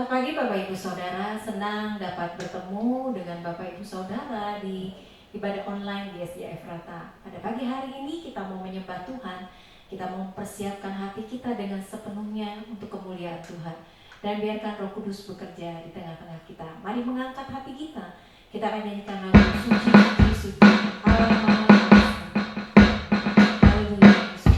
Selamat pagi Bapak Ibu Saudara, senang dapat bertemu dengan Bapak Ibu Saudara di ibadah online di SDA Efrata. Pada pagi hari ini kita mau menyembah Tuhan, kita mau mempersiapkan hati kita dengan sepenuhnya untuk kemuliaan Tuhan. Dan biarkan Roh Kudus bekerja di tengah-tengah kita. Mari mengangkat hati kita akan nyanyikan lagu suci, suci, Allah Maha Kuasa. Haleluya Yesus.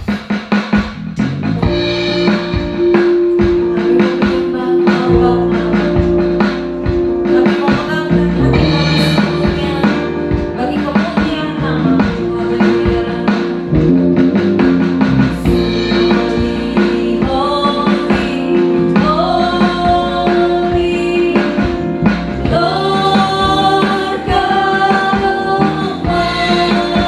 Lord God Almighty.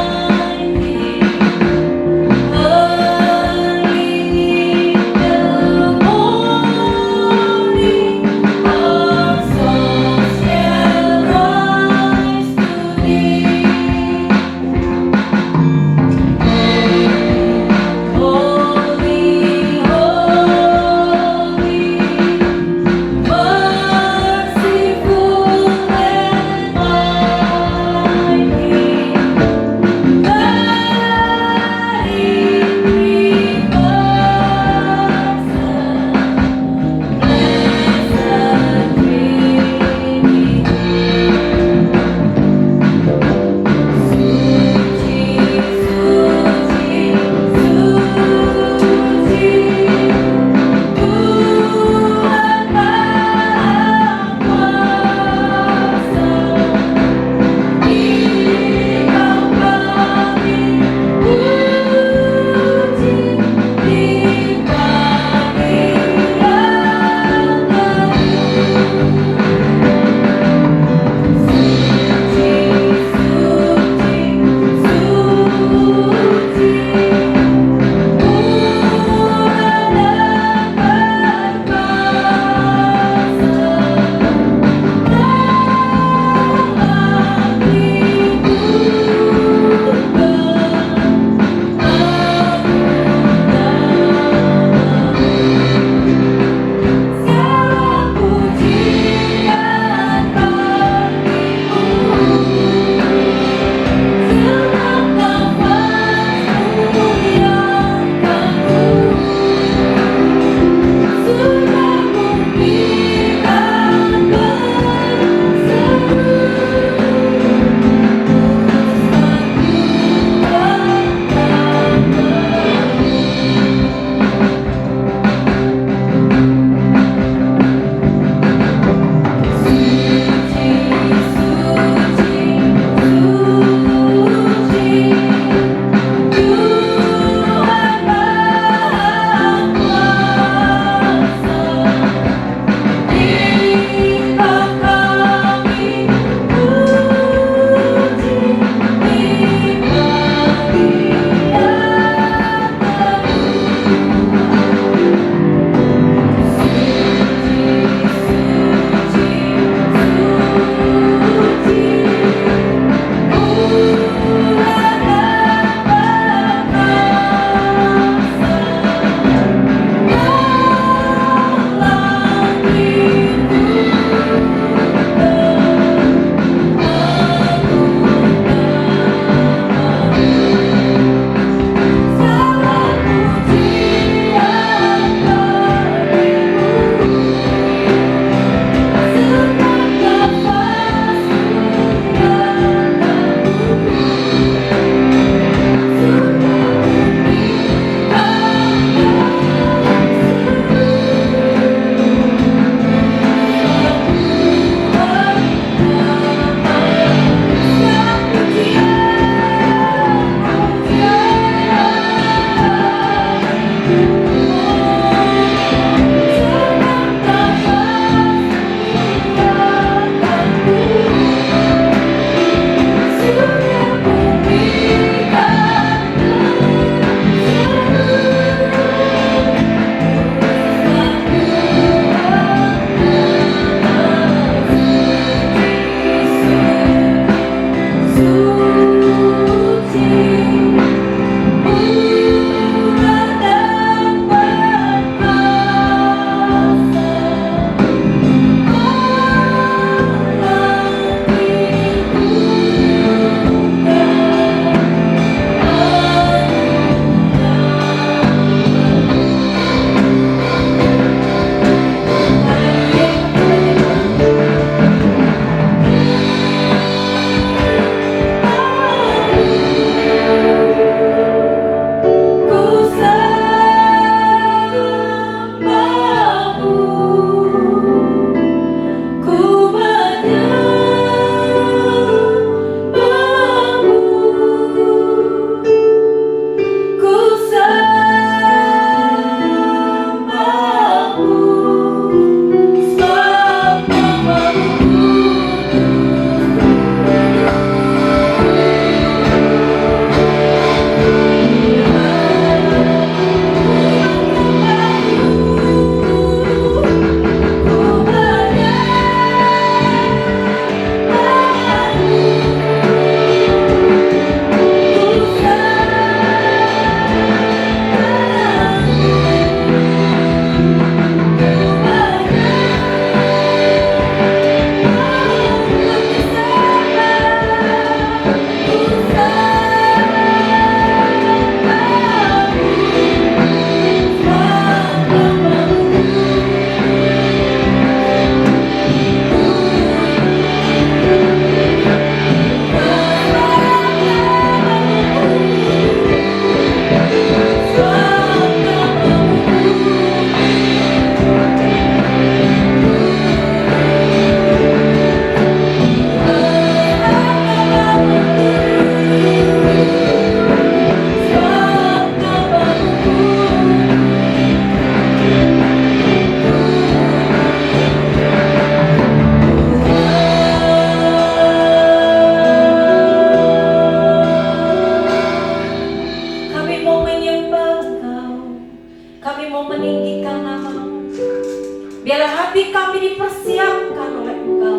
dipersiapkan oleh Engkau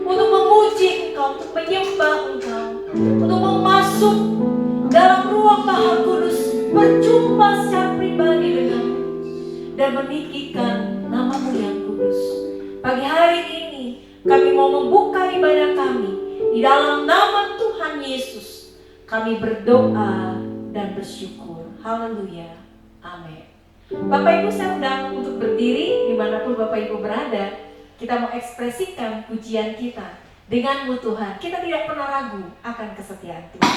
untuk memuji Engkau, untuk menyembah Engkau, untuk masuk dalam ruang Maha Kudus, berjumpa secara pribadi dengan dan meninggikan nama-Mu yang kudus. Pagi hari ini kami mau membuka ibadah kami di dalam nama Tuhan Yesus. Kami berdoa dan bersyukur. Haleluya. Amin. Bapak Ibu, saya undang untuk berdiri dimanapun Bapak Ibu berada. Kita mau ekspresikan pujian kita. Dengan-Mu Tuhan, kita tidak pernah ragu akan kesetiaan Tuhan.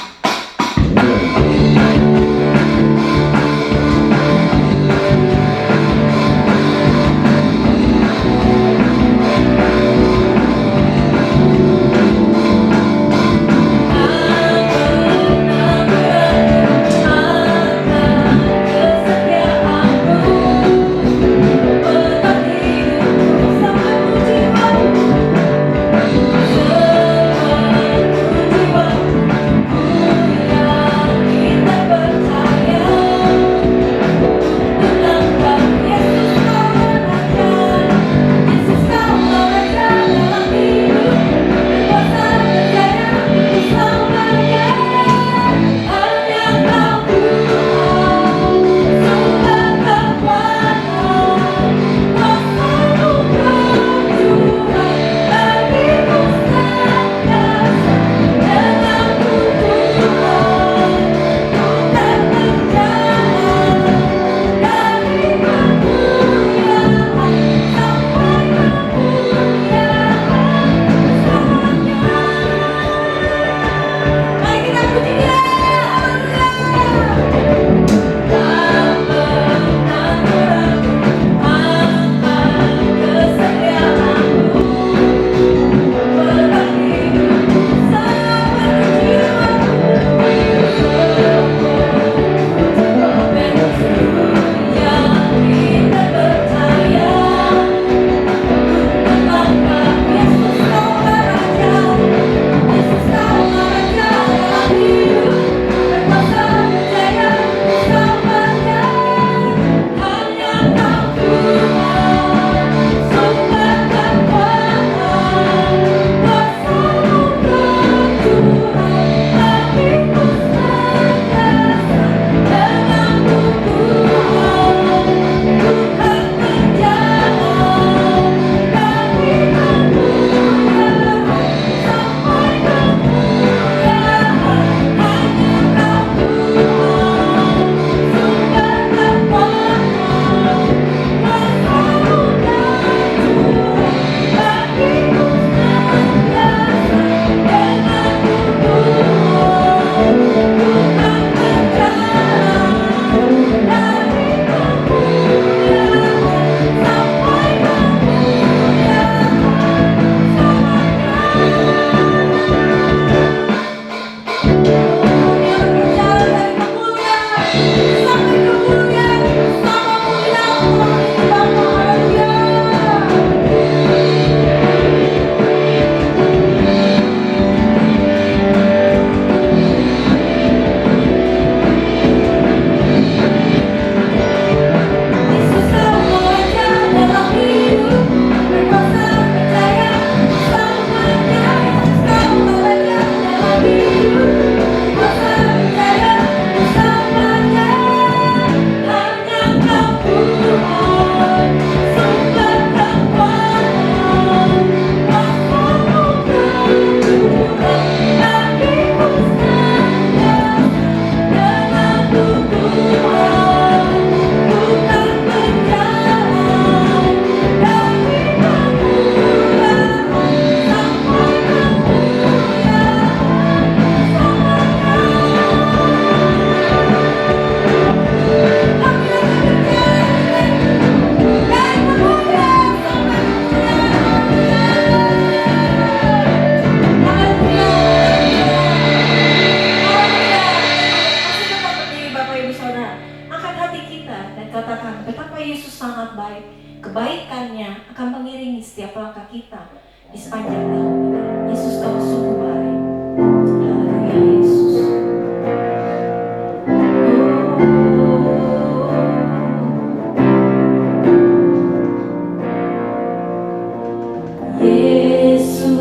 Yesus,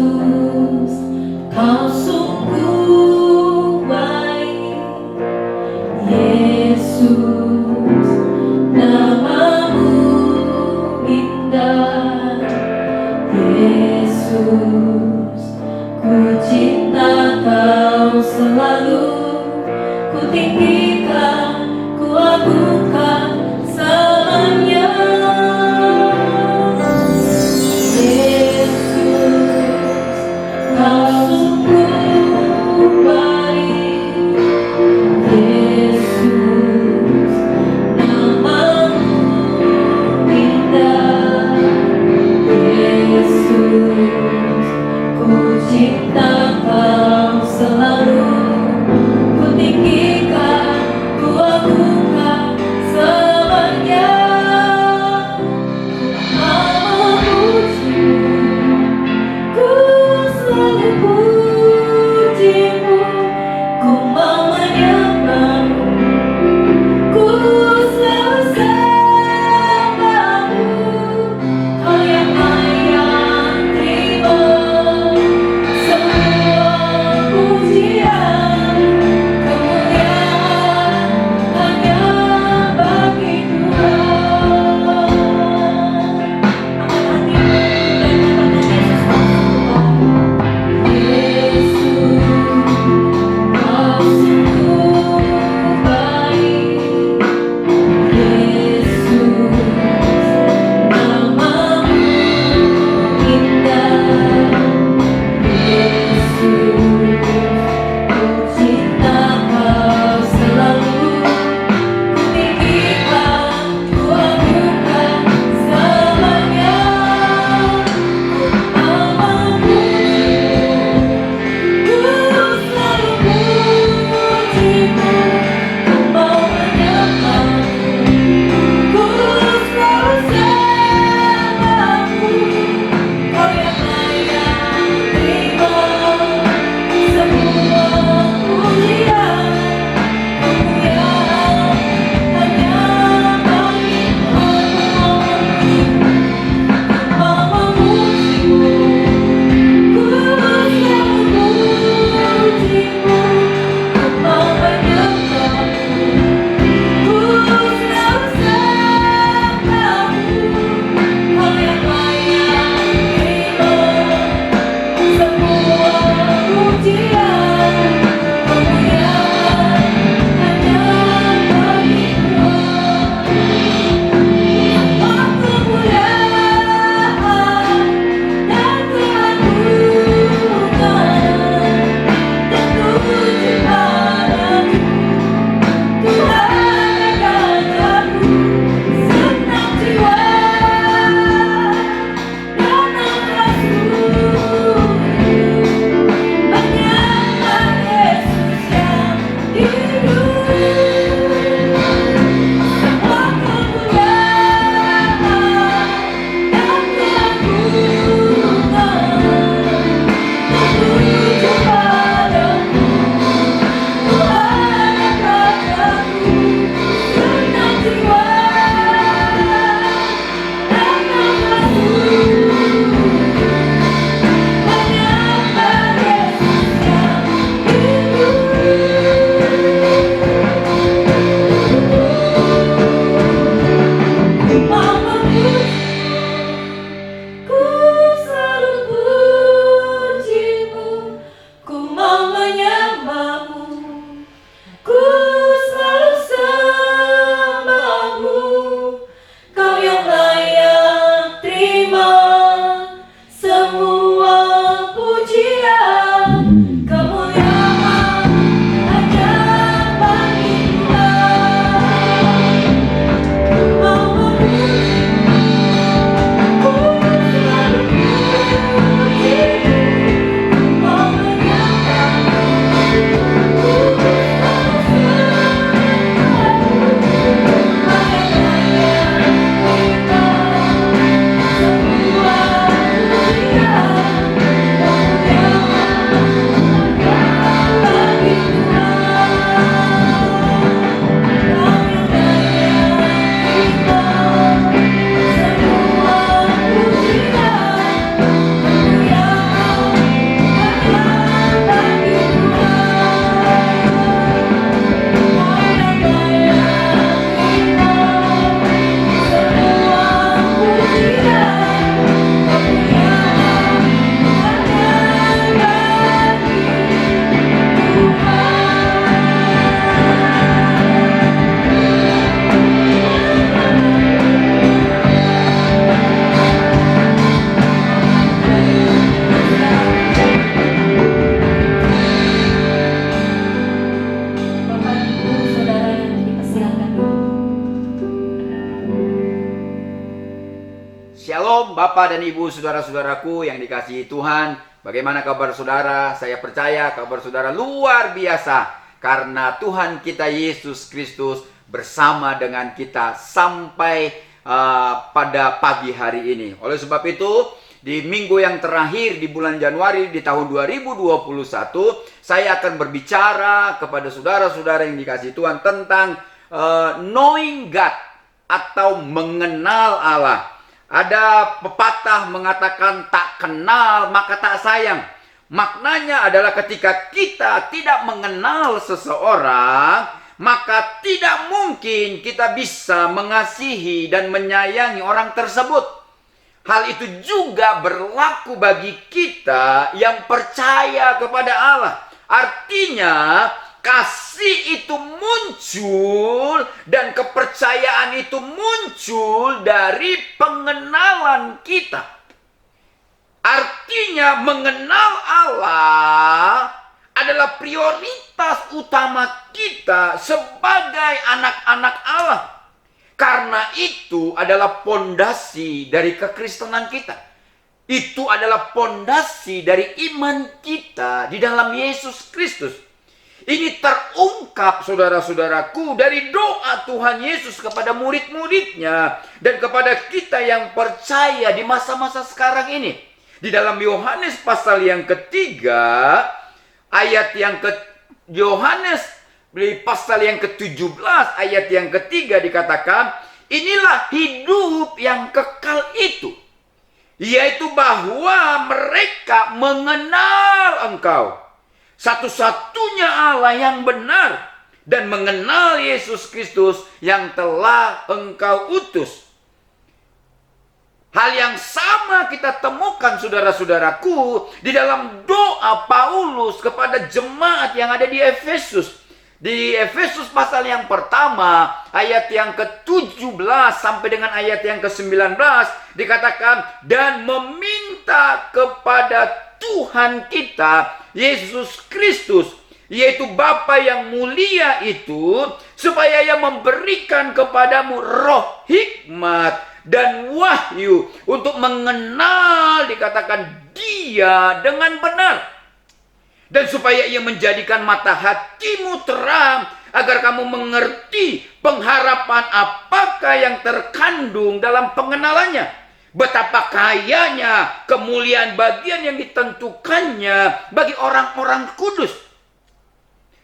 Kau sungguh baik. Yesus, namamu indah. Yesus, ku cinta Kau selalu, ku tinggikan, ku agungkan selamanya. Yesus, Kau sungguh baik. Yesus, namamu indah. Yesus, Bapak dan Ibu, saudara-saudaraku yang dikasihi Tuhan, bagaimana kabar saudara? Saya percaya kabar saudara luar biasa, karena Tuhan kita Yesus Kristus bersama dengan kita sampai pada pagi hari ini. Oleh sebab itu, di minggu yang terakhir di bulan Januari di tahun 2021, saya akan berbicara kepada saudara-saudara yang dikasihi Tuhan tentang knowing God atau mengenal Allah. Ada pepatah mengatakan tak kenal maka tak sayang. Maknanya adalah ketika kita tidak mengenal seseorang, maka tidak mungkin kita bisa mengasihi dan menyayangi orang tersebut. Hal itu juga berlaku bagi kita yang percaya kepada Allah. Artinya, kasih itu muncul dan kepercayaan itu muncul dari pengenalan kita. Artinya mengenal Allah adalah prioritas utama kita sebagai anak-anak Allah. Karena itu adalah pondasi dari kekristenan kita. Itu adalah pondasi dari iman kita di dalam Yesus Kristus. Ini terungkap saudara-saudaraku dari doa Tuhan Yesus kepada murid-muridnya dan kepada kita yang percaya di masa-masa sekarang ini. Di dalam Yohanes pasal yang ketiga, ayat yang Yohanes di pasal yang ke-17 ayat yang ketiga dikatakan, inilah hidup yang kekal itu, yaitu bahwa mereka mengenal Engkau, satu-satunya Allah yang benar, dan mengenal Yesus Kristus yang telah Engkau utus. Hal yang sama kita temukan saudara-saudaraku di dalam doa Paulus kepada jemaat yang ada di Efesus. Di Efesus pasal yang pertama, ayat yang ke-17 sampai dengan ayat yang ke-19 dikatakan, dan meminta kepada Tuhan kita Yesus Kristus, yaitu Bapa yang mulia itu, supaya Ia memberikan kepadamu roh hikmat dan wahyu untuk mengenal, dikatakan, Dia dengan benar, dan supaya Ia menjadikan mata hatimu terang, agar kamu mengerti pengharapan apakah yang terkandung dalam pengenalannya, betapa kayanya kemuliaan bagian yang ditentukannya bagi orang-orang kudus,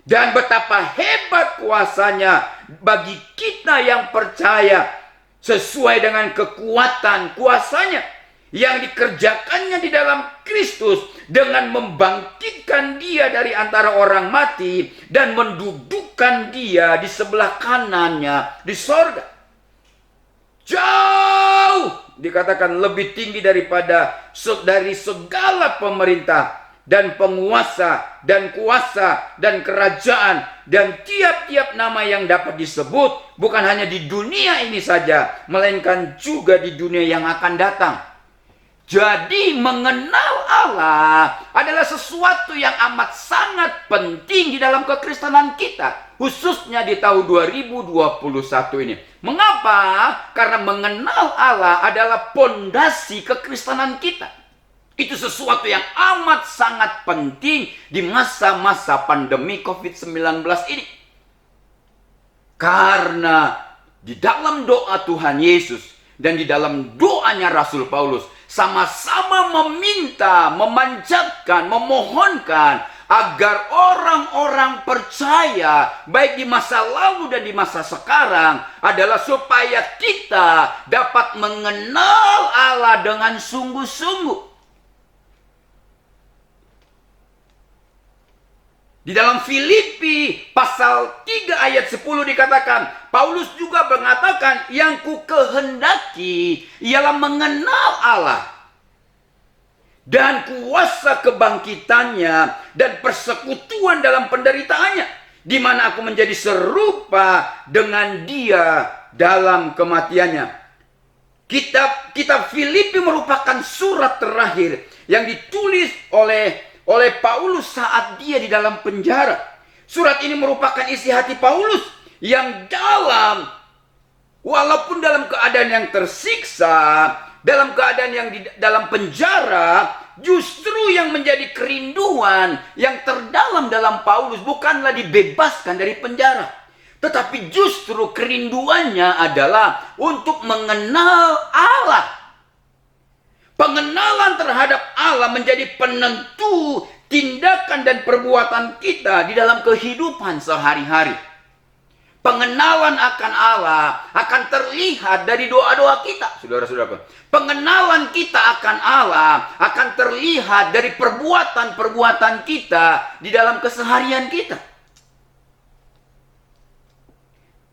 dan betapa hebat kuasanya bagi kita yang percaya, sesuai dengan kekuatan kuasanya yang dikerjakannya di dalam Kristus, dengan membangkitkan Dia dari antara orang mati dan mendudukkan Dia di sebelah kanannya di sorga. Jauh, dikatakan, lebih tinggi dari segala pemerintah dan penguasa dan kuasa dan kerajaan dan tiap-tiap nama yang dapat disebut, bukan hanya di dunia ini saja, melainkan juga di dunia yang akan datang. Jadi mengenal Allah adalah sesuatu yang amat sangat penting di dalam kekristenan kita, khususnya di tahun 2021 ini. Mengapa? Karena mengenal Allah adalah pondasi kekristenan kita. Itu sesuatu yang amat sangat penting di masa-masa pandemi COVID-19 ini. Karena di dalam doa Tuhan Yesus dan di dalam doanya Rasul Paulus sama-sama meminta, memanjatkan, memohonkan agar orang-orang percaya baik di masa lalu dan di masa sekarang adalah supaya kita dapat mengenal Allah dengan sungguh-sungguh. Di dalam Filipi pasal 3 ayat 10 dikatakan, Paulus juga mengatakan, yang ku kehendaki ialah mengenal Allah dan kuasa kebangkitannya dan persekutuan dalam penderitaannya, di mana aku menjadi serupa dengan Dia dalam kematiannya. Kitab Filipi merupakan surat terakhir yang ditulis oleh Paulus saat dia di dalam penjara. Surat ini merupakan isi hati Paulus yang walaupun dalam keadaan yang tersiksa, dalam keadaan yang di dalam penjara, justru yang menjadi kerinduan yang terdalam dalam Paulus bukanlah dibebaskan dari penjara, tetapi justru kerinduannya adalah untuk mengenal Allah. Pengenalan terhadap Allah menjadi penentu tindakan dan perbuatan kita di dalam kehidupan sehari-hari. Pengenalan akan Allah akan terlihat dari doa-doa kita, saudara-saudara. Pengenalan kita akan Allah akan terlihat dari perbuatan-perbuatan kita di dalam keseharian kita.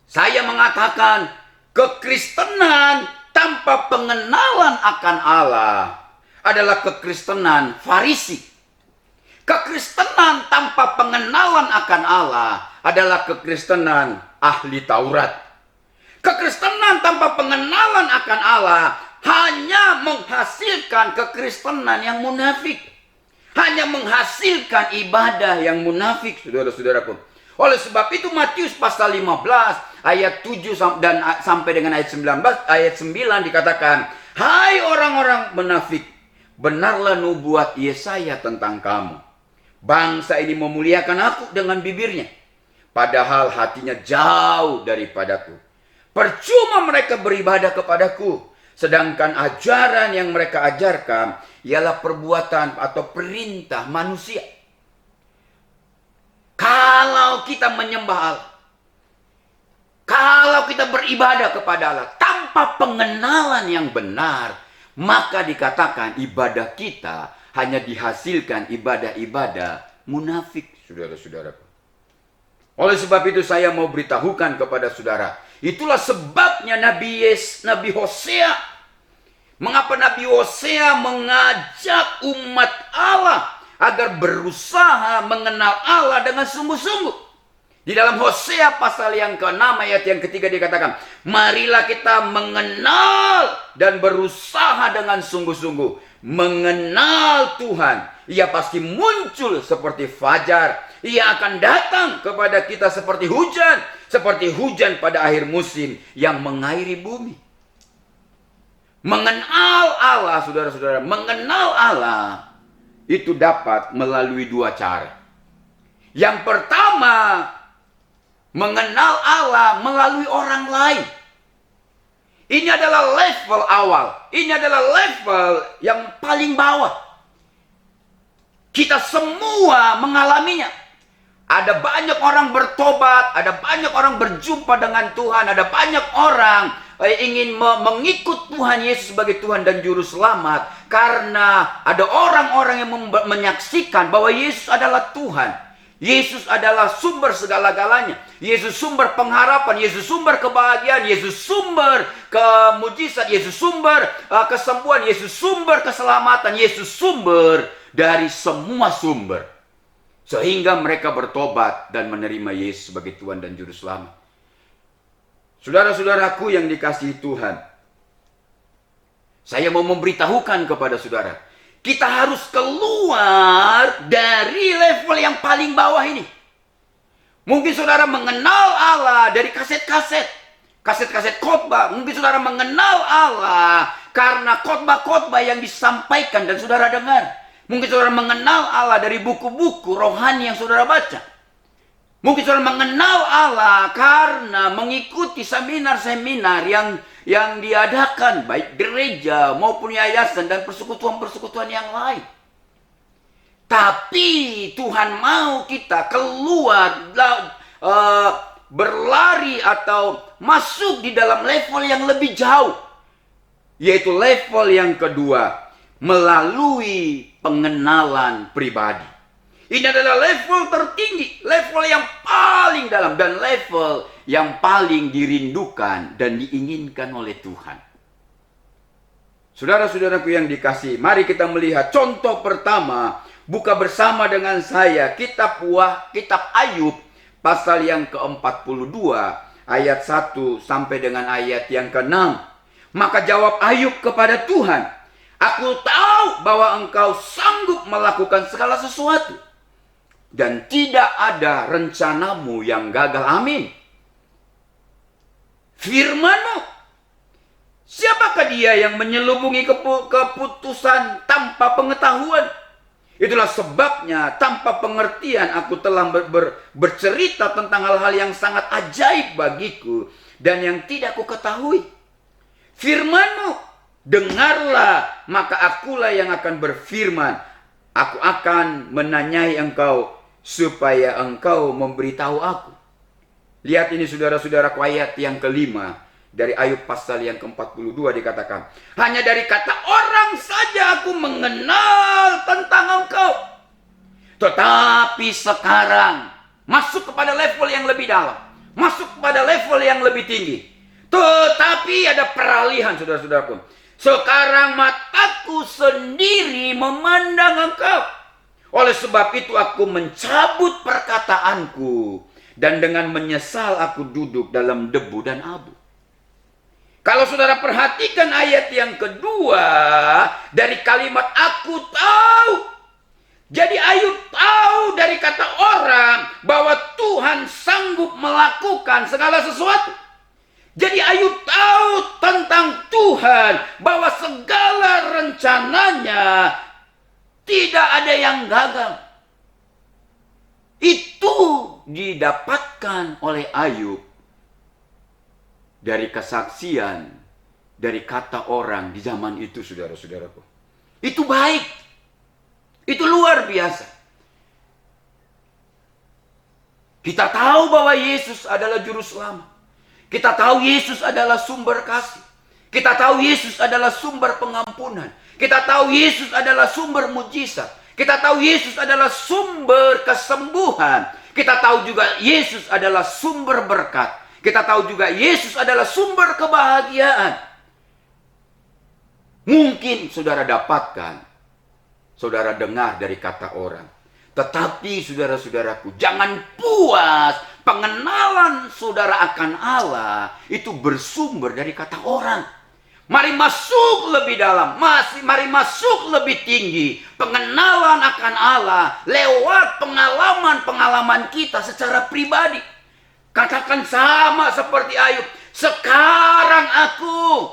Saya mengatakan, kekristenan tanpa pengenalan akan Allah adalah kekristenan Farisi. Kekristenan tanpa pengenalan akan Allah adalah kekristenan ahli Taurat. Kekristenan tanpa pengenalan akan Allah hanya menghasilkan kekristenan yang munafik. Hanya menghasilkan ibadah yang munafik, saudara-saudaraku. Oleh sebab itu Matius pasal 15 ayat 7 dan sampai dengan ayat 9 dikatakan, "Hai orang-orang munafik, benarlah nubuat Yesaya tentang kamu. Bangsa ini memuliakan aku dengan bibirnya, padahal hatinya jauh daripadaku. Percuma mereka beribadah kepadaku, sedangkan ajaran yang mereka ajarkan ialah perbuatan atau perintah manusia." Kalau kita menyembah Allah, kalau kita beribadah kepada Allah tanpa pengenalan yang benar, maka dikatakan ibadah kita hanya dihasilkan ibadah-ibadah munafik, saudara-saudaraku. Oleh sebab itu saya mau beritahukan kepada saudara, itulah sebabnya Nabi Hosea. Mengapa Nabi Hosea mengajak umat Allah agar berusaha mengenal Allah dengan sungguh-sungguh. Di dalam Hosea pasal yang ke-6 ayat yang ketiga dikatakan, marilah kita mengenal dan berusaha dengan sungguh-sungguh mengenal Tuhan. Ia pasti muncul seperti fajar. Ia akan datang kepada kita seperti hujan pada akhir musim yang mengairi bumi. Mengenal Allah, saudara-saudara, mengenal Allah itu dapat melalui dua cara. Yang pertama, mengenal Allah melalui orang lain. Ini adalah level awal. Ini adalah level yang paling bawah. Kita semua mengalaminya. Ada banyak orang bertobat, ada banyak orang berjumpa dengan Tuhan, ada banyak orang ingin mengikut Tuhan Yesus sebagai Tuhan dan Juru Selamat. Karena ada orang-orang yang menyaksikan bahwa Yesus adalah Tuhan. Yesus adalah sumber segala-galanya. Yesus sumber pengharapan. Yesus sumber kebahagiaan. Yesus sumber kemujizat. Yesus sumber kesembuhan. Yesus sumber keselamatan. Yesus sumber dari semua sumber. Sehingga mereka bertobat dan menerima Yesus sebagai Tuhan dan Juru Selamat. Saudara-saudaraku yang dikasihi Tuhan, saya mau memberitahukan kepada saudara, kita harus keluar dari level yang paling bawah ini. Mungkin saudara mengenal Allah dari kaset-kaset khotbah. Mungkin saudara mengenal Allah karena khotbah-khotbah yang disampaikan dan saudara dengar. Mungkin saudara mengenal Allah dari buku-buku rohani yang saudara baca. Mungkin saudara mengenal Allah karena mengikuti seminar-seminar yang diadakan baik gereja maupun yayasan dan persekutuan-persekutuan yang lain. Tapi Tuhan mau kita keluar, berlari atau masuk di dalam level yang lebih jauh. Yaitu level yang kedua, melalui pengenalan pribadi. Ini adalah level tertinggi, level yang paling dalam, dan level yang paling dirindukan dan diinginkan oleh Tuhan. Saudara-saudaraku yang dikasihi, mari kita melihat contoh pertama. Buka bersama dengan saya kitab Ayub pasal yang ke-42 ayat 1 sampai dengan ayat yang ke-6. Maka jawab Ayub kepada Tuhan, "Aku tahu bahwa Engkau sanggup melakukan segala sesuatu, dan tidak ada rencanamu yang gagal." Amin. Firman-Mu Siapakah dia yang menyelubungi keputusan tanpa pengetahuan? Itulah sebabnya tanpa pengertian aku telah bercerita tentang hal-hal yang sangat ajaib bagiku dan yang tidak ku ketahui. Firman-Mu, dengarlah, maka akulah yang akan berfirman. Aku akan menanyai engkau supaya engkau memberitahu aku. Lihat ini saudara-saudaraku, ayat yang kelima dari Ayub pasal yang ke-42 dikatakan, hanya dari kata orang saja aku mengenal tentang engkau. Tetapi sekarang masuk kepada level yang lebih dalam, masuk kepada level yang lebih tinggi. Tetapi ada peralihan, saudara-saudaraku. Sekarang mataku sendiri memandang engkau. Oleh sebab itu aku mencabut perkataanku, dan dengan menyesal aku duduk dalam debu dan abu. Kalau saudara perhatikan ayat yang kedua dari kalimat aku tahu. Jadi Ayub tahu dari kata orang bahwa Tuhan sanggup melakukan segala sesuatu. Jadi Ayub tahu tentang Tuhan bahwa segala rencananya tidak ada yang gagal. Itu didapatkan oleh Ayub dari kesaksian, dari kata orang di zaman itu, saudara-saudaraku. Itu baik. Itu luar biasa. Kita tahu bahwa Yesus adalah juru selamat. Kita tahu Yesus adalah sumber kasih. Kita tahu Yesus adalah sumber pengampunan. Kita tahu Yesus adalah sumber mujizat. Kita tahu Yesus adalah sumber kesembuhan. Kita tahu juga Yesus adalah sumber berkat. Kita tahu juga Yesus adalah sumber kebahagiaan. Mungkin saudara dapatkan, saudara dengar dari kata orang. Tetapi saudara-saudaraku, jangan puas. Pengenalan saudara akan Allah itu bersumber dari kata orang. Mari masuk lebih dalam, mari masuk lebih tinggi. Pengenalan akan Allah lewat pengalaman-pengalaman kita secara pribadi. Katakan sama seperti Ayub, sekarang aku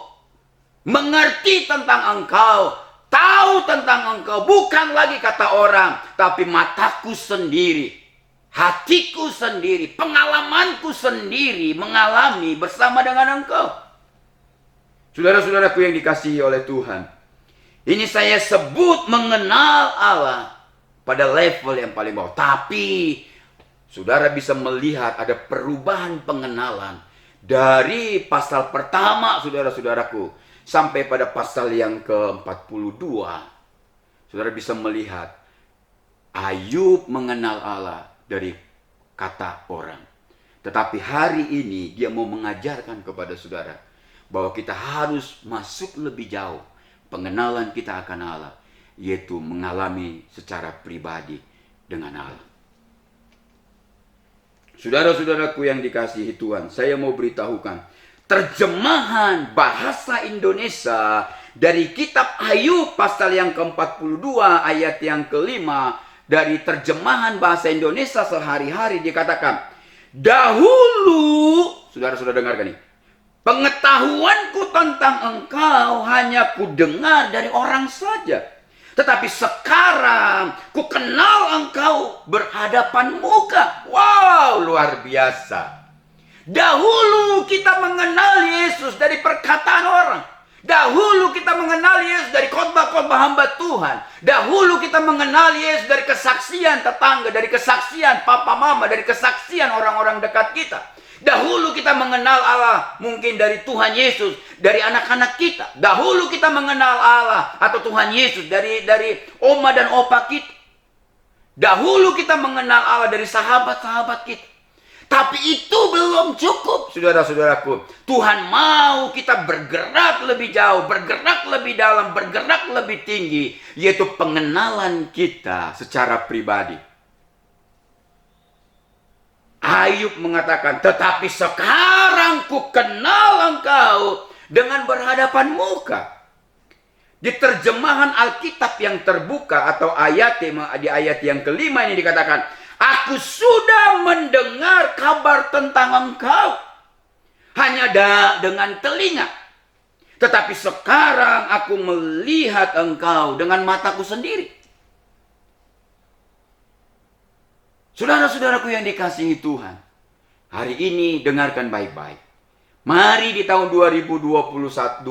mengerti tentang engkau, tahu tentang engkau, bukan lagi kata orang, tapi mataku sendiri, hatiku sendiri, pengalamanku sendiri mengalami bersama dengan engkau. Saudara-saudaraku yang dikasihi oleh Tuhan, ini saya sebut mengenal Allah pada level yang paling bawah. Tapi saudara bisa melihat ada perubahan pengenalan dari pasal pertama, saudara-saudaraku, sampai pada pasal yang ke-42. Saudara bisa melihat Ayub mengenal Allah dari kata orang. Tetapi hari ini dia mau mengajarkan kepada saudara bahwa kita harus masuk lebih jauh pengenalan kita akan Allah, yaitu mengalami secara pribadi dengan Allah. Saudara-saudaraku yang dikasihi Tuhan, saya mau beritahukan terjemahan bahasa Indonesia dari kitab Ayub pasal yang ke-42 ayat yang ke-5 dari terjemahan bahasa Indonesia sehari-hari dikatakan, dahulu, saudara-saudara dengarkan ini, pengetahuanku tentang engkau hanya ku dengar dari orang saja. Tetapi sekarang ku kenal engkau berhadapan muka. Wow, luar biasa. Dahulu kita mengenal Yesus dari perkataan orang. Dahulu kita mengenal Yesus dari khotbah-khotbah hamba Tuhan. Dahulu kita mengenal Yesus dari kesaksian tetangga, dari kesaksian papa mama, dari kesaksian orang-orang dekat kita. Dahulu kita mengenal Allah mungkin dari Tuhan Yesus, dari anak-anak kita. Dahulu kita mengenal Allah atau Tuhan Yesus dari oma dan opa kita. Dahulu kita mengenal Allah dari sahabat-sahabat kita. Tapi itu belum cukup, saudara-saudaraku. Tuhan mau kita bergerak lebih jauh, bergerak lebih dalam, bergerak lebih tinggi, yaitu pengenalan kita secara pribadi. Ayub mengatakan, tetapi sekarang ku kenal engkau dengan berhadapan muka. Di terjemahan Alkitab yang terbuka atau di ayat yang kelima ini dikatakan, aku sudah mendengar kabar tentang engkau hanya dengan telinga. Tetapi sekarang aku melihat engkau dengan mataku sendiri. Saudara-saudaraku yang dikasihi Tuhan, hari ini dengarkan baik-baik. Mari di tahun 2021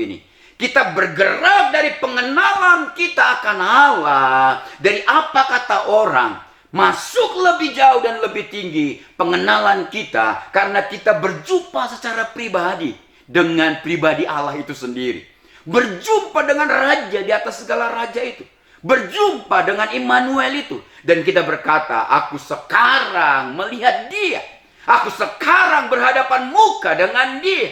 ini, kita bergerak dari pengenalan kita akan Allah, dari apa kata orang, masuk lebih jauh dan lebih tinggi pengenalan kita, karena kita berjumpa secara pribadi dengan pribadi Allah itu sendiri. Berjumpa dengan Raja di atas segala raja itu. Berjumpa dengan Immanuel itu. Dan kita berkata, aku sekarang melihat dia. Aku sekarang berhadapan muka dengan dia.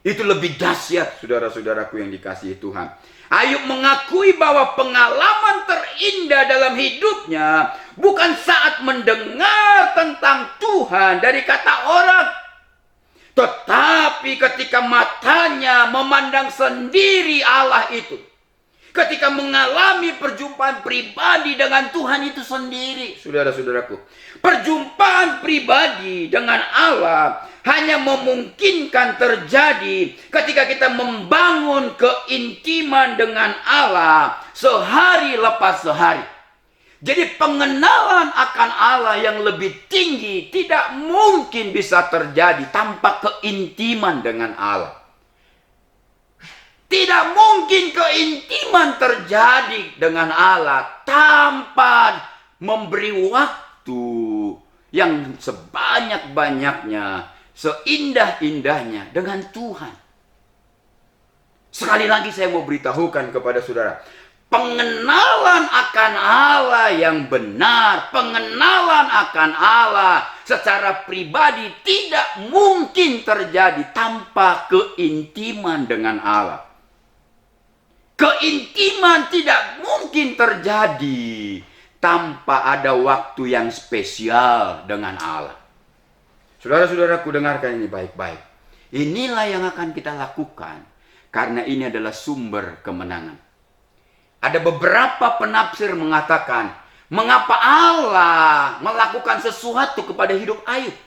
Itu lebih dahsyat, saudara-saudaraku yang dikasihi Tuhan. Ayub mengakui bahwa pengalaman terindah dalam hidupnya bukan saat mendengar tentang Tuhan dari kata orang, tetapi ketika matanya memandang sendiri Allah itu. Ketika mengalami perjumpaan pribadi dengan Tuhan itu sendiri, saudara-saudaraku. Perjumpaan pribadi dengan Allah hanya memungkinkan terjadi ketika kita membangun keintiman dengan Allah sehari lepas sehari. Jadi pengenalan akan Allah yang lebih tinggi tidak mungkin bisa terjadi tanpa keintiman dengan Allah. Tidak mungkin keintiman terjadi dengan Allah tanpa memberi waktu yang sebanyak-banyaknya, seindah-indahnya dengan Tuhan. Sekali lagi saya mau beritahukan kepada saudara, pengenalan akan Allah yang benar, pengenalan akan Allah secara pribadi tidak mungkin terjadi tanpa keintiman dengan Allah. Keintiman tidak mungkin terjadi tanpa ada waktu yang spesial dengan Allah. Saudara-saudaraku, dengarkan ini baik-baik. Inilah yang akan kita lakukan karena ini adalah sumber kemenangan. Ada beberapa penafsir mengatakan, mengapa Allah melakukan sesuatu kepada hidup Ayub?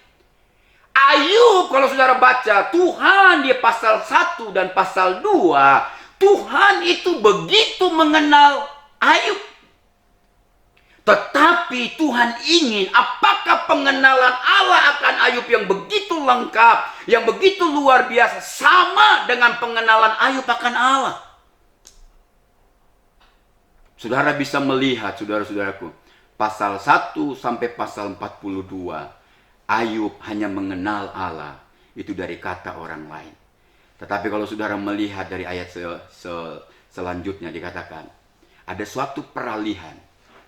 Ayub, kalau saudara baca Tuhan di pasal 1 dan pasal 2, Tuhan itu begitu mengenal Ayub. Tetapi Tuhan ingin, apakah pengenalan Allah akan Ayub yang begitu lengkap, yang begitu luar biasa, sama dengan pengenalan Ayub akan Allah? Saudara bisa melihat, saudara-saudaraku, pasal 1 sampai pasal 42, Ayub hanya mengenal Allah, itu dari kata orang lain. Tetapi kalau saudara melihat dari ayat selanjutnya dikatakan, ada suatu peralihan,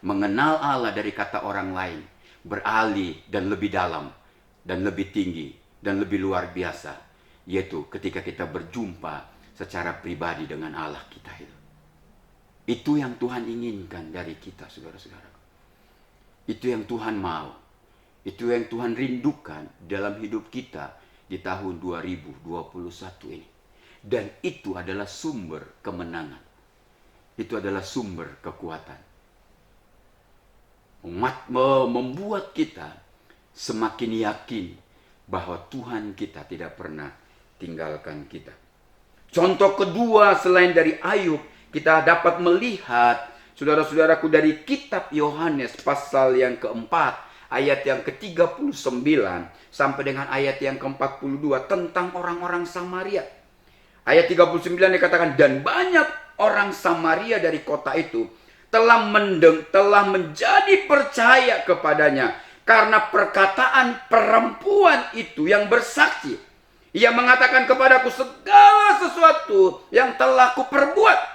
mengenal Allah dari kata orang lain, beralih dan lebih dalam, dan lebih tinggi, dan lebih luar biasa. Yaitu ketika kita berjumpa secara pribadi dengan Allah kita itu. Itu yang Tuhan inginkan dari kita, saudara-saudara. Itu yang Tuhan mau. Itu yang Tuhan rindukan dalam hidup kita di tahun 2021 ini. Dan itu adalah sumber kemenangan. Itu adalah sumber kekuatan. Membuat kita semakin yakin bahwa Tuhan kita tidak pernah tinggalkan kita. Contoh kedua selain dari Ayub, kita dapat melihat, saudara-saudaraku, dari kitab Yohanes pasal yang keempat, ayat yang ke-39 sampai dengan ayat yang ke-42 tentang orang-orang Samaria. Ayat 39 dikatakan, dan banyak orang Samaria dari kota itu telah menjadi percaya kepadanya karena perkataan perempuan itu yang bersaksi. Ia mengatakan kepadaku segala sesuatu yang telah kuperbuat.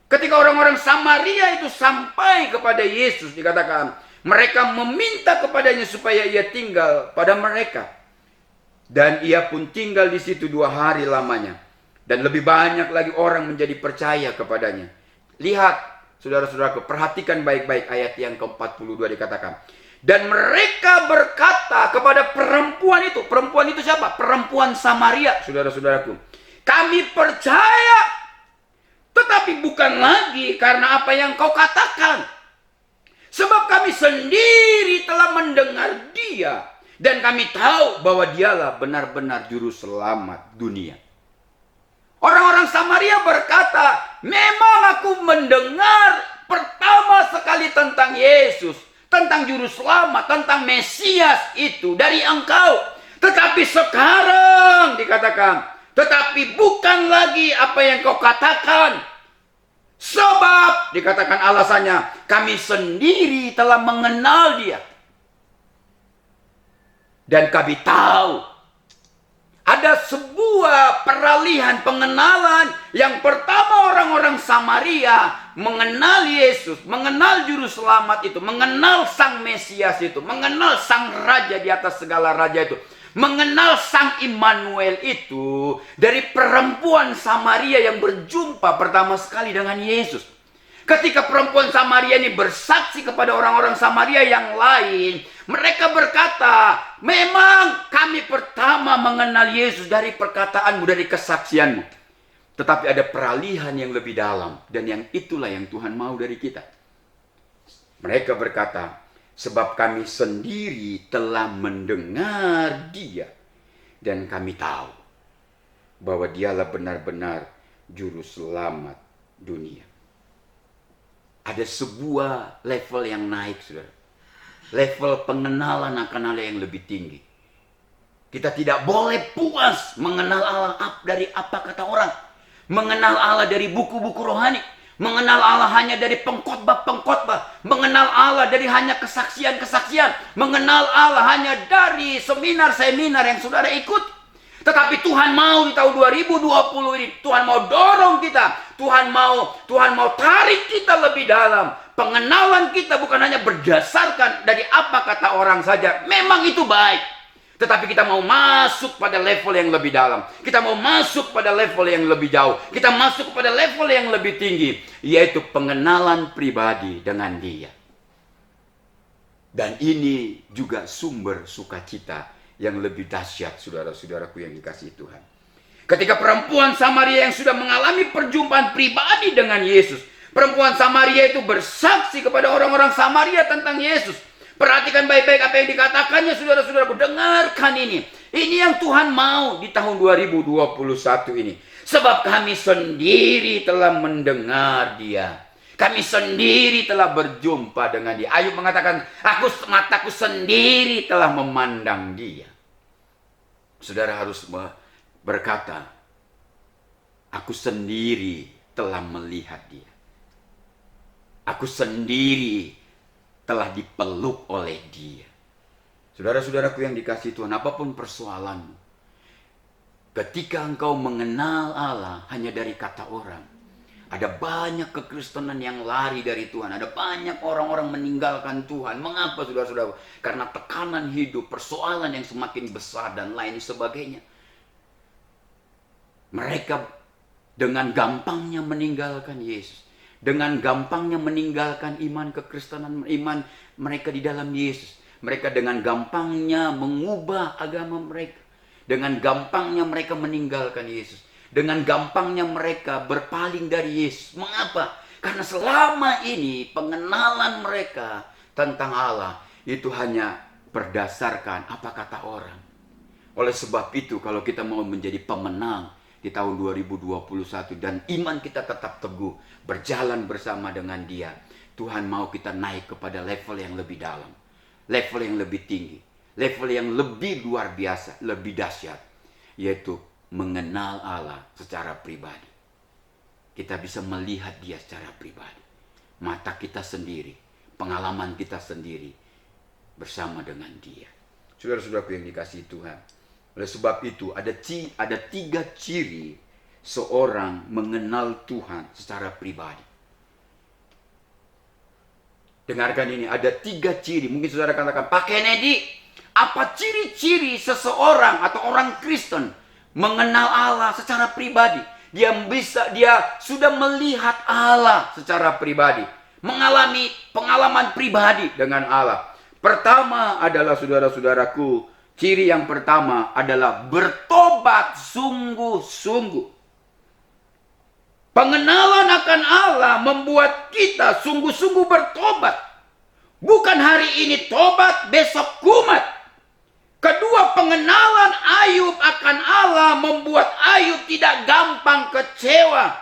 Ketika orang-orang Samaria itu sampai kepada Yesus, dikatakan mereka meminta kepadanya supaya ia tinggal pada mereka. Dan ia pun tinggal di situ 2 hari lamanya. Dan lebih banyak lagi orang menjadi percaya kepadanya. Lihat, saudara-saudaraku, perhatikan baik-baik ayat yang ke-42 dikatakan. Dan mereka berkata kepada perempuan itu. Perempuan itu siapa? Perempuan Samaria, saudara-saudaraku. Kami percaya, tetapi bukan lagi karena apa yang kau katakan. Sebab kami sendiri telah mendengar dia. Dan kami tahu bahwa dialah benar-benar juru selamat dunia. Orang-orang Samaria berkata, memang aku mendengar pertama sekali tentang Yesus, tentang Juru Selamat, tentang Mesias itu dari engkau. Tetapi sekarang dikatakan, tetapi bukan lagi apa yang kau katakan. Sebab dikatakan alasannya, kami sendiri telah mengenal dia. Dan kami tahu ada sebuah peralihan pengenalan. Yang pertama orang-orang Samaria mengenal Yesus, mengenal Juru Selamat itu, mengenal Sang Mesias itu, mengenal Sang Raja di atas segala raja itu, mengenal Sang Immanuel itu dari perempuan Samaria yang berjumpa pertama sekali dengan Yesus. Ketika perempuan Samaria ini bersaksi kepada orang-orang Samaria yang lain, mereka berkata, memang kami pertama mengenal Yesus dari perkataanmu, dari kesaksianmu. Tetapi ada peralihan yang lebih dalam, dan yang itulah yang Tuhan mau dari kita. Mereka berkata, sebab kami sendiri telah mendengar dia, dan kami tahu bahwa dialah benar-benar Juru Selamat dunia. Ada sebuah level yang naik, saudara. Level pengenalan akan Allah yang lebih tinggi. Kita tidak boleh puas mengenal Allah dari apa kata orang. Mengenal Allah dari buku-buku rohani. Mengenal Allah hanya dari pengkhotbah-pengkhotbah. Mengenal Allah dari hanya kesaksian-kesaksian. Mengenal Allah hanya dari seminar-seminar yang saudara ikut. Tetapi Tuhan mau di tahun 2020 ini, Tuhan mau dorong kita. Tuhan mau tarik kita lebih dalam. Pengenalan kita bukan hanya berdasarkan dari apa kata orang saja. Memang itu baik. Tetapi kita mau masuk pada level yang lebih dalam. Kita mau masuk pada level yang lebih jauh. Kita masuk pada level yang lebih tinggi. Yaitu pengenalan pribadi dengan dia. Dan ini juga sumber sukacita yang lebih dahsyat, saudara-saudaraku yang dikasihi Tuhan. Ketika perempuan Samaria yang sudah mengalami perjumpaan pribadi dengan Yesus, perempuan Samaria itu bersaksi kepada orang-orang Samaria tentang Yesus. Perhatikan baik-baik apa yang dikatakannya, saudara-saudaraku. Dengarkan ini. Ini yang Tuhan mau di tahun 2021 ini. Sebab kami sendiri telah mendengar dia. Kami sendiri telah berjumpa dengan dia. Ayub mengatakan, mataku sendiri telah memandang dia. Saudara harus berkata, aku sendiri telah melihat dia. Aku sendiri telah dipeluk oleh dia. Saudara-saudaraku yang dikasihi Tuhan, apapun persoalanmu, ketika engkau mengenal Allah hanya dari kata orang, ada banyak kekristenan yang lari dari Tuhan. Ada banyak orang-orang meninggalkan Tuhan. Mengapa, saudara-saudara? Karena tekanan hidup, persoalan yang semakin besar dan lain sebagainya. Mereka dengan gampangnya meninggalkan Yesus. Dengan gampangnya meninggalkan iman kekristenan, iman mereka di dalam Yesus. Mereka dengan gampangnya mengubah agama mereka. Dengan gampangnya mereka meninggalkan Yesus. Dengan gampangnya mereka berpaling dari Yesus. Mengapa? Karena selama ini pengenalan mereka tentang Allah itu hanya berdasarkan apa kata orang. Oleh sebab itu, kalau kita mau menjadi pemenang di tahun 2021 dan iman kita tetap teguh, berjalan bersama dengan Dia, Tuhan mau kita naik kepada level yang lebih dalam, level yang lebih tinggi, level yang lebih luar biasa, lebih dahsyat, yaitu mengenal Allah secara pribadi. Kita bisa melihat dia secara pribadi. Mata kita sendiri, pengalaman kita sendiri bersama dengan dia. Saudara-saudaraku yang dikasihi Tuhan. Oleh sebab itu ada 3 ciri seorang mengenal Tuhan secara pribadi. Dengarkan ini, ada 3 ciri. Mungkin saudara katakan, Pak Kennedy, apa ciri-ciri seseorang atau orang Kristen mengenal Allah secara pribadi? Dia sudah melihat Allah secara pribadi, mengalami pengalaman pribadi dengan Allah. Pertama adalah, saudara-saudaraku, ciri yang pertama adalah bertobat sungguh-sungguh. Pengenalan akan Allah membuat kita sungguh-sungguh bertobat. Bukan hari ini tobat, besok kumat. Kedua, pengenalan Ayub akan Allah membuat Ayub tidak gampang kecewa,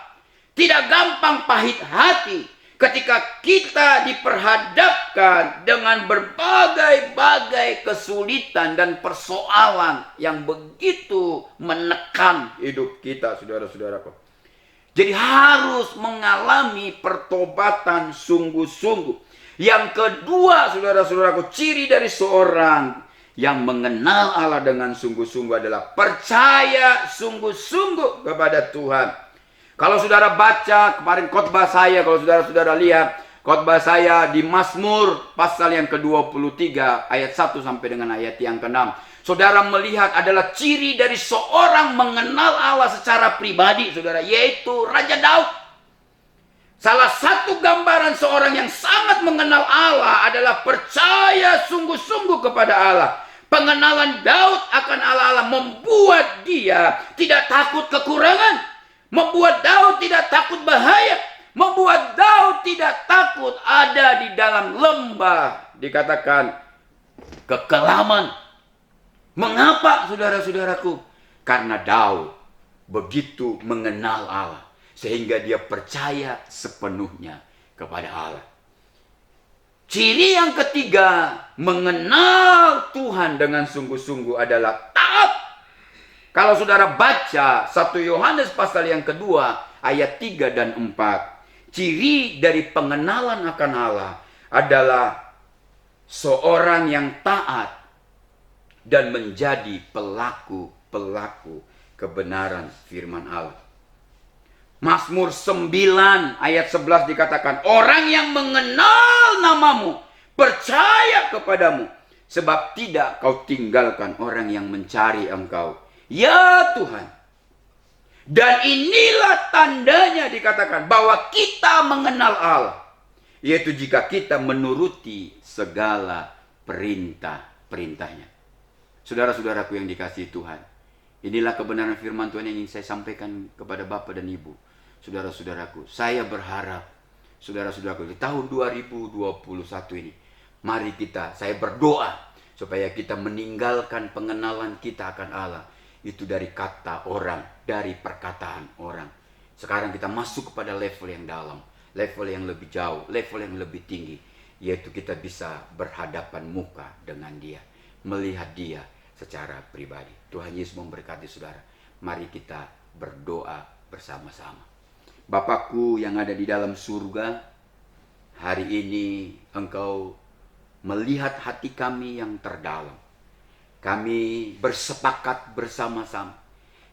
tidak gampang pahit hati ketika kita diperhadapkan dengan berbagai-bagai kesulitan dan persoalan yang begitu menekan hidup kita, saudara-saudaraku. Jadi harus mengalami pertobatan sungguh-sungguh. Yang kedua, saudara-saudaraku, ciri dari seorang yang mengenal Allah dengan sungguh-sungguh adalah percaya sungguh-sungguh kepada Tuhan. Kalau saudara baca kemarin khotbah saya, kalau saudara-saudara lihat khotbah saya di Mazmur pasal yang ke-23 ayat 1 sampai dengan ayat yang ke-6. Saudara melihat adalah ciri dari seorang mengenal Allah secara pribadi, saudara, yaitu Raja Daud. Salah satu gambaran seorang yang sangat mengenal Allah adalah percaya sungguh-sungguh kepada Allah. Pengenalan Daud akan Allah membuat dia tidak takut kekurangan, membuat Daud tidak takut bahaya, membuat Daud tidak takut ada di dalam lembah, dikatakan kekelaman. Mengapa, saudara-saudaraku? Karena Daud begitu mengenal Allah, sehingga dia percaya sepenuhnya kepada Allah. Ciri yang ketiga, mengenal Tuhan dengan sungguh-sungguh adalah taat. Kalau saudara baca 1 Yohanes pasal yang kedua, ayat 3 dan 4. Ciri dari pengenalan akan Allah adalah seorang yang taat dan menjadi pelaku-pelaku kebenaran firman Allah. Mazmur 9 ayat 11 dikatakan, orang yang mengenal namamu, percaya kepadamu, sebab tidak kau tinggalkan orang yang mencari engkau, ya Tuhan. Dan inilah tandanya dikatakan bahwa kita mengenal Allah, yaitu jika kita menuruti segala perintah-perintahnya. Saudara-saudaraku yang dikasihi Tuhan, inilah kebenaran firman Tuhan yang ingin saya sampaikan kepada Bapak dan Ibu. Saudara-saudaraku, saya berharap, saudara-saudaraku, di tahun 2021 ini, mari saya berdoa, supaya kita meninggalkan pengenalan kita akan Allah, itu dari kata orang, dari perkataan orang. Sekarang kita masuk kepada level yang dalam, level yang lebih jauh, level yang lebih tinggi, yaitu kita bisa berhadapan muka dengan Dia, melihat Dia secara pribadi. Tuhan Yesus memberkati saudara. Mari kita berdoa bersama-sama. Bapakku yang ada di dalam surga, hari ini Engkau melihat hati kami yang terdalam. Kami bersepakat bersama-sama.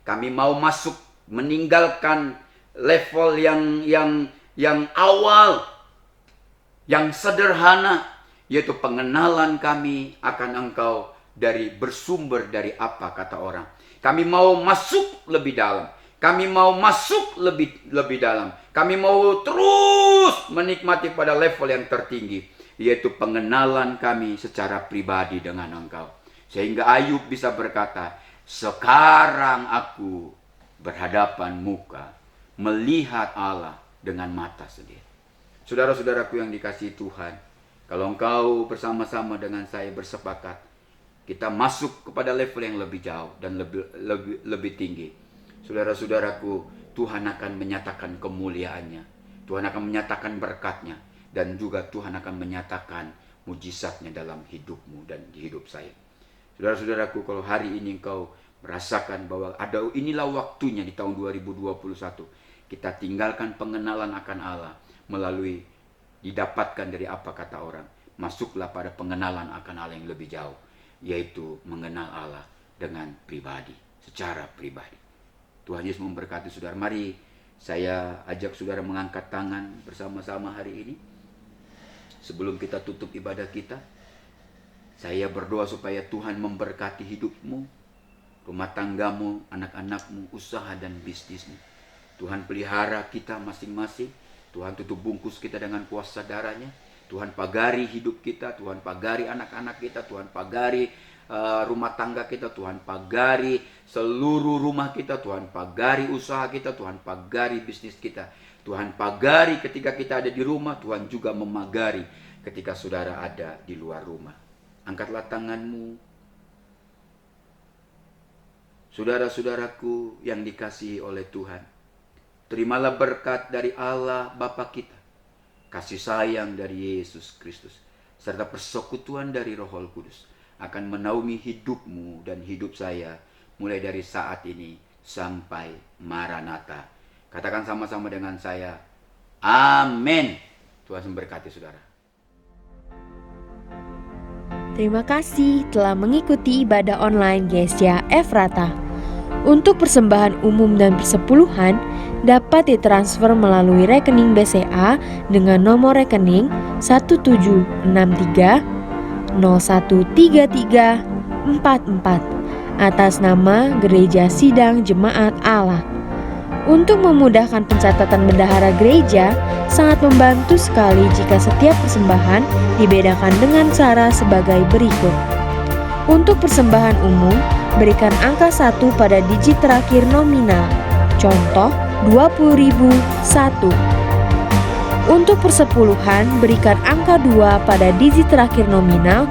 Kami mau masuk meninggalkan level yang awal, yang sederhana, yaitu pengenalan kami akan Engkau bersumber dari apa kata orang. Kami mau masuk lebih dalam. Kami mau masuk lebih dalam. Kami mau terus menikmati pada level yang tertinggi, yaitu pengenalan kami secara pribadi dengan Engkau. Sehingga Ayub bisa berkata, sekarang aku berhadapan muka, melihat Allah dengan mata sendiri. Saudara-saudaraku yang dikasihi Tuhan, kalau engkau bersama-sama dengan saya bersepakat, kita masuk kepada level yang lebih jauh dan lebih tinggi. Saudara-saudaraku, Tuhan akan menyatakan kemuliaannya. Tuhan akan menyatakan berkatnya. Dan juga Tuhan akan menyatakan mujizatnya dalam hidupmu dan di hidup saya. Saudara-saudaraku, kalau hari ini engkau merasakan bahwa inilah waktunya di tahun 2021. Kita tinggalkan pengenalan akan Allah melalui didapatkan dari apa kata orang. Masuklah pada pengenalan akan Allah yang lebih jauh, yaitu mengenal Allah dengan pribadi, secara pribadi. Tuhan Yesus memberkati saudara. Mari saya ajak saudara mengangkat tangan bersama-sama hari ini. Sebelum kita tutup ibadah kita, saya berdoa supaya Tuhan memberkati hidupmu, rumah tanggamu, anak-anakmu, usaha dan bisnismu. Tuhan pelihara kita masing-masing. Tuhan tutup bungkus kita dengan kuasa darahnya. Tuhan pagari hidup kita. Tuhan pagari anak-anak kita. Tuhan pagari rumah tangga kita. Tuhan pagari seluruh rumah kita. Tuhan pagari usaha kita. Tuhan pagari bisnis kita. Tuhan pagari ketika kita ada di rumah. Tuhan juga memagari ketika saudara ada di luar rumah. Angkatlah tanganmu. Saudara-saudaraku yang dikasihi oleh Tuhan, terimalah berkat dari Allah Bapa kita, kasih sayang dari Yesus Kristus, serta persekutuan dari Roh Kudus akan menaungi hidupmu dan hidup saya mulai dari saat ini sampai Maranatha. Katakan sama-sama dengan saya, amin. Tuhan memberkati saudara. Terima kasih telah mengikuti ibadah online GSJ Efrata. Untuk persembahan umum dan persepuluhan dapat ditransfer melalui rekening BCA dengan nomor rekening 1763013344 atas nama Gereja Sidang Jemaat Allah. Untuk memudahkan pencatatan bendahara gereja, sangat membantu sekali jika setiap persembahan dibedakan dengan cara sebagai berikut. Untuk persembahan umum, berikan angka 1 pada digit terakhir nominal. Contoh, 20.001. Untuk persepuluhan, berikan angka 2 pada digit terakhir nominal.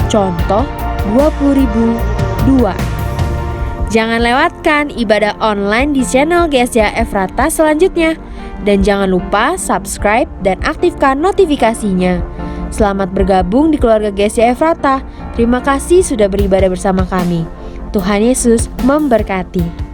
Contoh, 20.002. Jangan lewatkan ibadah online di channel GSJ Efrata selanjutnya. Dan jangan lupa subscribe dan aktifkan notifikasinya. Selamat bergabung di keluarga GSJ Efrata. Terima kasih sudah beribadah bersama kami. Tuhan Yesus memberkati.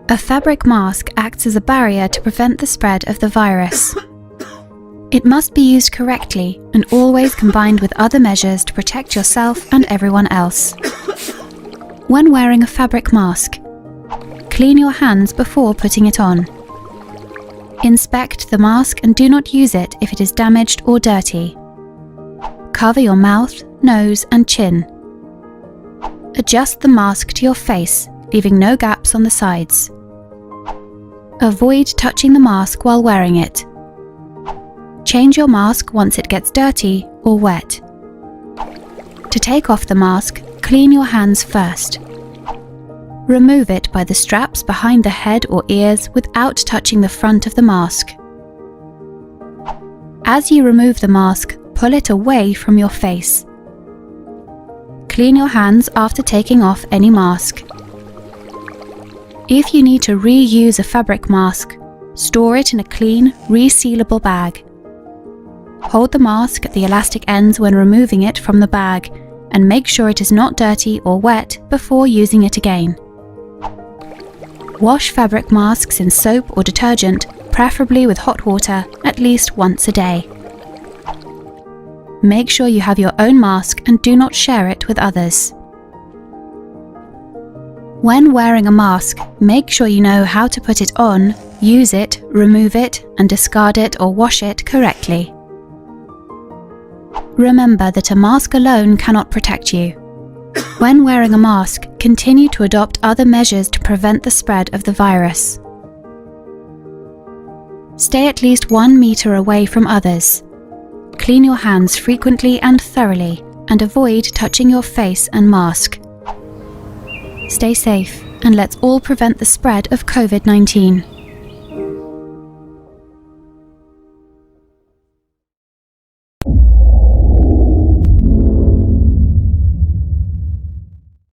A fabric mask acts as a barrier to prevent the spread of the virus. It must be used correctly and always combined with other measures to protect yourself and everyone else. When wearing a fabric mask, clean your hands before putting it on. Inspect the mask and do not use it if it is damaged or dirty. Cover your mouth, nose and chin. Adjust the mask to your face, leaving no gaps on the sides. Avoid touching the mask while wearing it. Change your mask once it gets dirty or wet. To take off the mask, clean your hands first. Remove it by the straps behind the head or ears without touching the front of the mask. As you remove the mask, pull it away from your face. Clean your hands after taking off any mask. If you need to reuse a fabric mask, store it in a clean, resealable bag. Hold the mask at the elastic ends when removing it from the bag and make sure it is not dirty or wet before using it again. Wash fabric masks in soap or detergent, preferably with hot water, at least once a day. Make sure you have your own mask and do not share it with others. When wearing a mask, make sure you know how to put it on, use it, remove it, and discard it or wash it correctly. Remember that a mask alone cannot protect you. When wearing a mask, continue to adopt other measures to prevent the spread of the virus. Stay at least 1 meter away from others. Clean your hands frequently and thoroughly, and avoid touching your face and mask. Stay safe, and let's all prevent the spread of COVID-19.